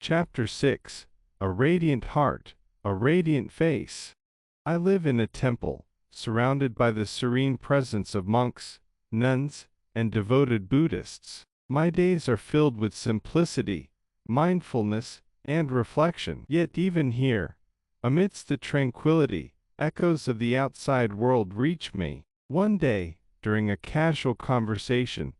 Chapter 6. A Radiant Heart, a Radiant Face. I live in a temple, surrounded by the serene presence of monks, nuns, and devoted Buddhists. My days are filled with simplicity, mindfulness, and reflection. Yet even here, amidst the tranquility, echoes of the outside world reach me. One day, during a casual conversation,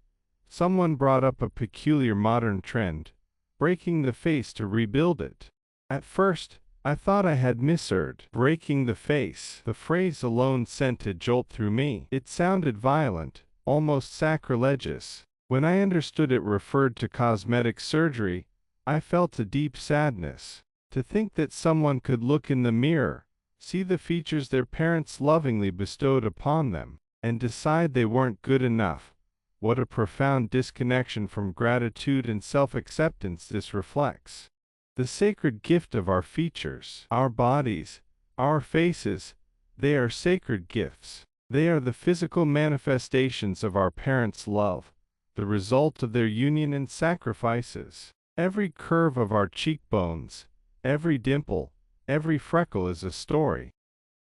someone brought up a peculiar modern trend, breaking the face to rebuild it. At first, I thought I had misheard. Breaking the face. The phrase alone sent a jolt through me. It sounded violent, almost sacrilegious. When I understood it referred to cosmetic surgery, I felt a deep sadness. To think that someone could look in the mirror, see the features their parents lovingly bestowed upon them, and decide they weren't good enough. What a profound disconnection from gratitude and self-acceptance this reflects. The sacred gift of our features, our bodies, our faces, they are sacred gifts. They are the physical manifestations of our parents' love, the result of their union and sacrifices. Every curve of our cheekbones, every dimple, every freckle is a story.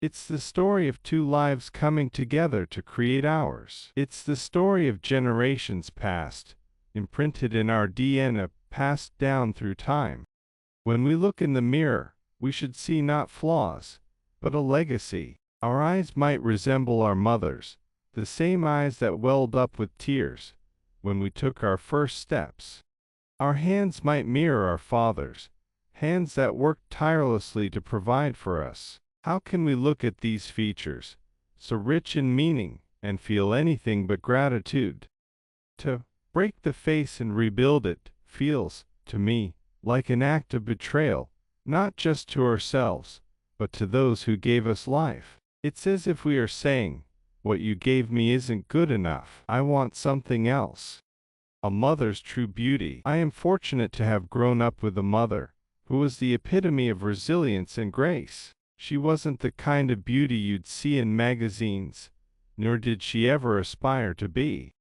It's the story of two lives coming together to create ours. It's the story of generations past, imprinted in our DNA, passed down through time. When we look in the mirror, we should see not flaws, but a legacy. Our eyes might resemble our mothers, the same eyes that welled up with tears when we took our first steps. Our hands might mirror our fathers, hands that worked tirelessly to provide for us. How can we look at these features, so rich in meaning, and feel anything but gratitude? To break the face and rebuild it feels, to me, like an act of betrayal, not just to ourselves, but to those who gave us life. It's as if we are saying, what you gave me isn't good enough. I want something else. A mother's true beauty. I am fortunate to have grown up with a mother who was the epitome of resilience and grace. She wasn't the kind of beauty you'd see in magazines, nor did she ever aspire to be.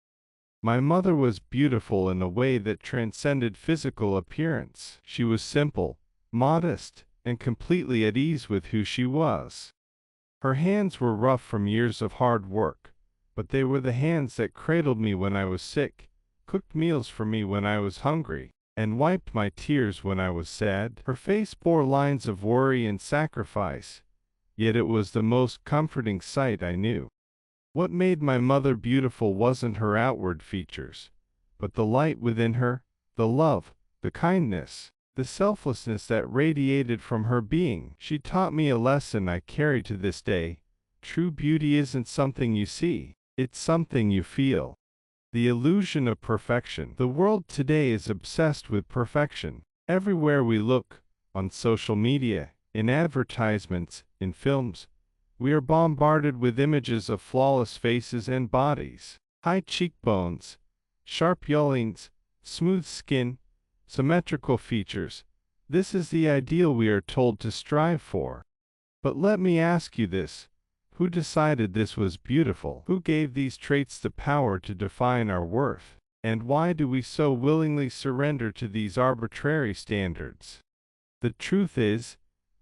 My mother was beautiful in a way that transcended physical appearance. She was simple, modest, and completely at ease with who she was. Her hands were rough from years of hard work, but they were the hands that cradled me when I was sick, cooked meals for me when I was hungry, and wiped my tears when I was sad. Her face bore lines of worry and sacrifice, yet it was the most comforting sight I knew. What made my mother beautiful wasn't her outward features, but the light within her, the love, the kindness, the selflessness that radiated from her being. She taught me a lesson I carry to this day. True beauty isn't something you see, it's something you feel. The illusion of perfection. The world today is obsessed with perfection. Everywhere we look, on social media, in advertisements, in films, we are bombarded with images of flawless faces and bodies. High cheekbones, sharp jawlines, smooth skin, symmetrical features. This is the ideal we are told to strive for. But let me ask you this. Who decided this was beautiful? Who gave these traits the power to define our worth? And why do we so willingly surrender to these arbitrary standards? The truth is,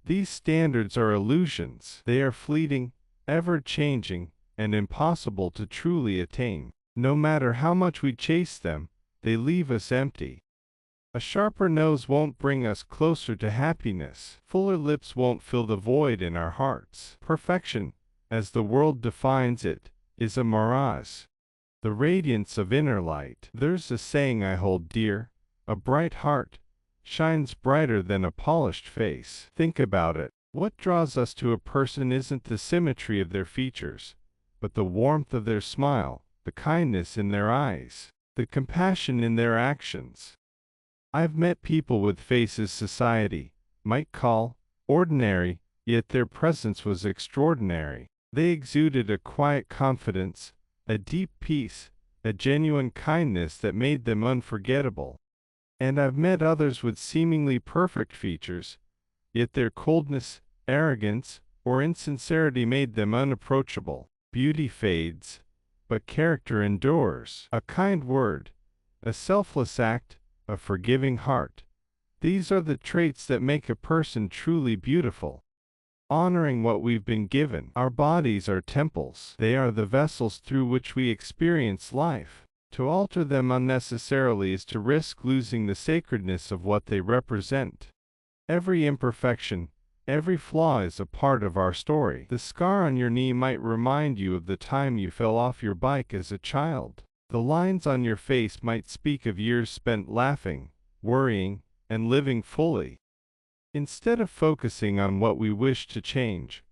these standards are illusions. They are fleeting, ever-changing, and impossible to truly attain. No matter how much we chase them, they leave us empty. A sharper nose won't bring us closer to happiness. Fuller lips won't fill the void in our hearts. Perfection, as the world defines it, is a mirage. The radiance of inner light. There's a saying I hold dear, a bright heart shines brighter than a polished face. Think about it. What draws us to a person isn't the symmetry of their features, but the warmth of their smile, the kindness in their eyes, the compassion in their actions. I've met people with faces society might call ordinary, yet their presence was extraordinary. They exuded a quiet confidence, a deep peace, a genuine kindness that made them unforgettable. And I've met others with seemingly perfect features, yet their coldness, arrogance, or insincerity made them unapproachable. Beauty fades, but character endures. A kind word, a selfless act, a forgiving heart. These are the traits that make a person truly beautiful. Honoring what we've been given. Our bodies are temples. They are the vessels through which we experience life. To alter them unnecessarily is to risk losing the sacredness of what they represent. Every imperfection, every flaw is a part of our story. The scar on your knee might remind you of the time you fell off your bike as a child. The lines on your face might speak of years spent laughing, worrying, and living fully. Instead of focusing on what we wish to change,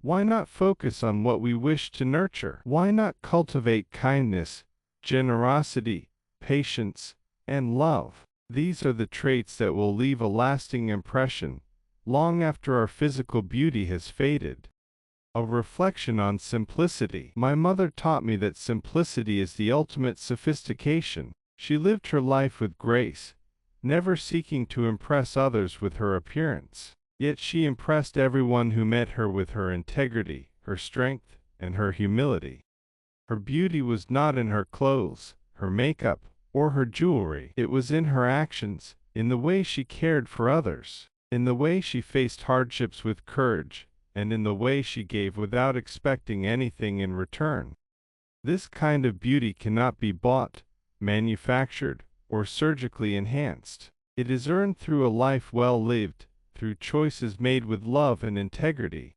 why not focus on what we wish to nurture? Why not cultivate kindness, generosity, patience, and love? These are the traits that will leave a lasting impression, long after our physical beauty has faded. A reflection on simplicity. My mother taught me that simplicity is the ultimate sophistication. She lived her life with grace, never seeking to impress others with her appearance. Yet she impressed everyone who met her with her integrity, her strength, and her humility. Her beauty was not in her clothes, her makeup, or her jewelry. It was in her actions, in the way she cared for others, in the way she faced hardships with courage, and in the way she gave without expecting anything in return. This kind of beauty cannot be bought, manufactured, or surgically enhanced. It is earned through a life well lived, through choices made with love and integrity.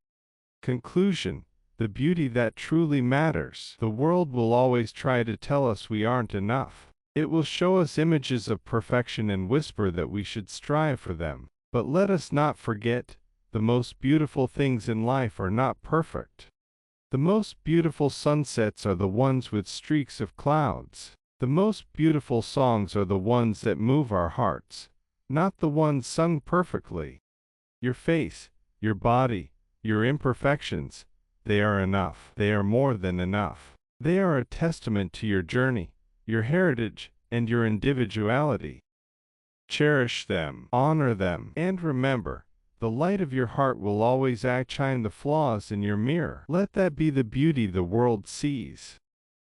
Conclusion: the beauty that truly matters. The world will always try to tell us we aren't enough. It will show us images of perfection and whisper that we should strive for them. But let us not forget, the most beautiful things in life are not perfect. The most beautiful sunsets are the ones with streaks of clouds. The most beautiful songs are the ones that move our hearts, not the ones sung perfectly. Your face, your body, your imperfections, they are enough. They are more than enough. They are a testament to your journey, your heritage, and your individuality. Cherish them, honor them, and remember, the light of your heart will always outshine the flaws in your mirror. Let that be the beauty the world sees.